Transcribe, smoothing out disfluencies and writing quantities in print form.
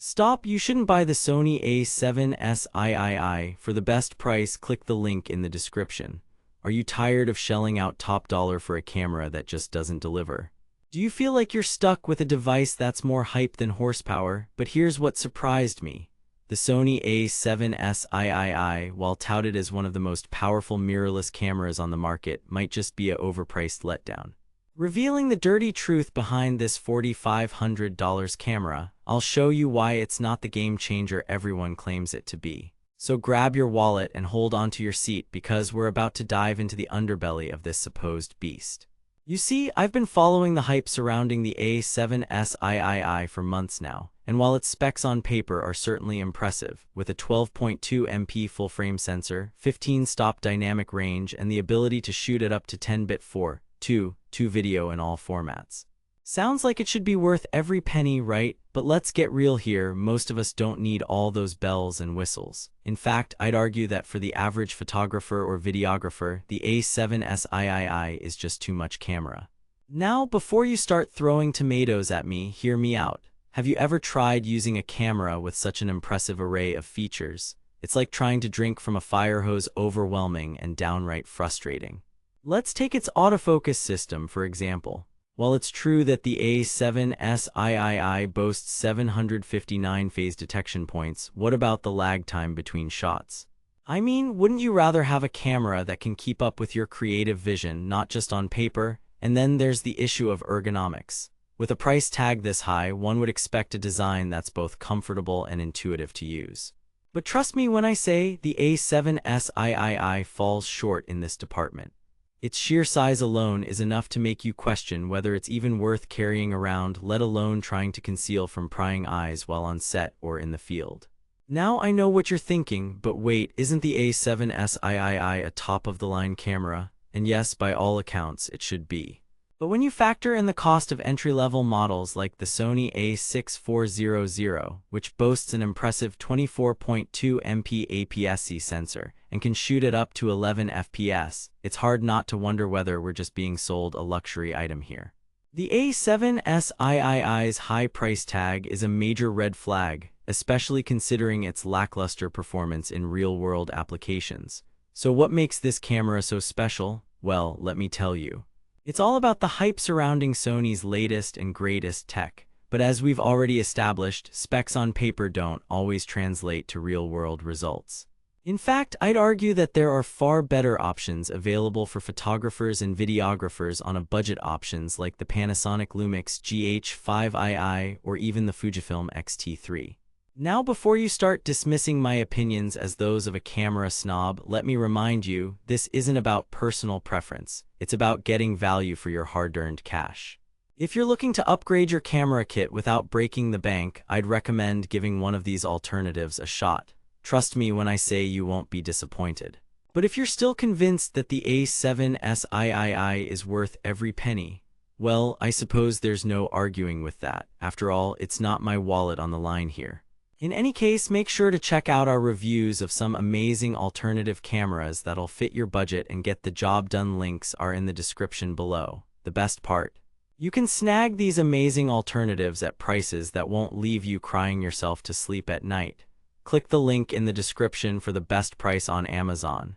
Stop, you shouldn't buy the Sony A7S III. For the best price, click the link in the description. Are you tired of shelling out top dollar for a camera that just doesn't deliver? Do you feel like you're stuck with a device that's more hype than horsepower? But here's what surprised me. The Sony A7S III, while touted as one of the most powerful mirrorless cameras on the market, might just be a overpriced letdown. Revealing the dirty truth behind this $4,500 camera, I'll show you why it's not the game changer everyone claims it to be. So grab your wallet and hold onto your seat because we're about to dive into the underbelly of this supposed beast. You see, I've been following the hype surrounding the A7S III for months now, and while its specs on paper are certainly impressive, with a 12.2 MP full-frame sensor, 15-stop dynamic range, and the ability to shoot at up to 10-bit 4:2 video in all formats. Sounds like it should be worth every penny, right? But let's get real here, most of us don't need all those bells and whistles. In fact, I'd argue that for the average photographer or videographer, the A7S III is just too much camera. Now, before you start throwing tomatoes at me, hear me out. Have you ever tried using a camera with such an impressive array of features? It's like trying to drink from a fire hose, overwhelming and downright frustrating. Let's take its autofocus system, for example. While it's true that the A7S III boasts 759 phase detection points, what about the lag time between shots? I mean, wouldn't you rather have a camera that can keep up with your creative vision, not just on paper? And then there's the issue of ergonomics. With a price tag this high, one would expect a design that's both comfortable and intuitive to use. But trust me when I say the A7S III falls short in this department. Its sheer size alone is enough to make you question whether it's even worth carrying around, let alone trying to conceal from prying eyes while on set or in the field. Now I know what you're thinking, but wait, isn't the A7S III a top-of-the-line camera? And yes, by all accounts, it should be. But when you factor in the cost of entry-level models like the Sony A6400, which boasts an impressive 24.2 MP APS-C sensor and can shoot at up to 11 FPS, it's hard not to wonder whether we're just being sold a luxury item here. The A7S III's high price tag is a major red flag, especially considering its lackluster performance in real-world applications. So what makes this camera so special? Well, let me tell you. It's all about the hype surrounding Sony's latest and greatest tech. But as we've already established, specs on paper don't always translate to real-world results. In fact, I'd argue that there are far better options available for photographers and videographers on a budget, options like the Panasonic Lumix GH5II or even the Fujifilm X-T3. Now, before you start dismissing my opinions as those of a camera snob, let me remind you, this isn't about personal preference. It's about getting value for your hard-earned cash. If you're looking to upgrade your camera kit without breaking the bank, I'd recommend giving one of these alternatives a shot. Trust me when I say you won't be disappointed. But if you're still convinced that the A7S III is worth every penny, well, I suppose there's no arguing with that. After all, it's not my wallet on the line here. In any case, make sure to check out our reviews of some amazing alternative cameras that'll fit your budget and get the job done. Links are in the description below. The best part? You can snag these amazing alternatives at prices that won't leave you crying yourself to sleep at night. Click the link in the description for the best price on Amazon.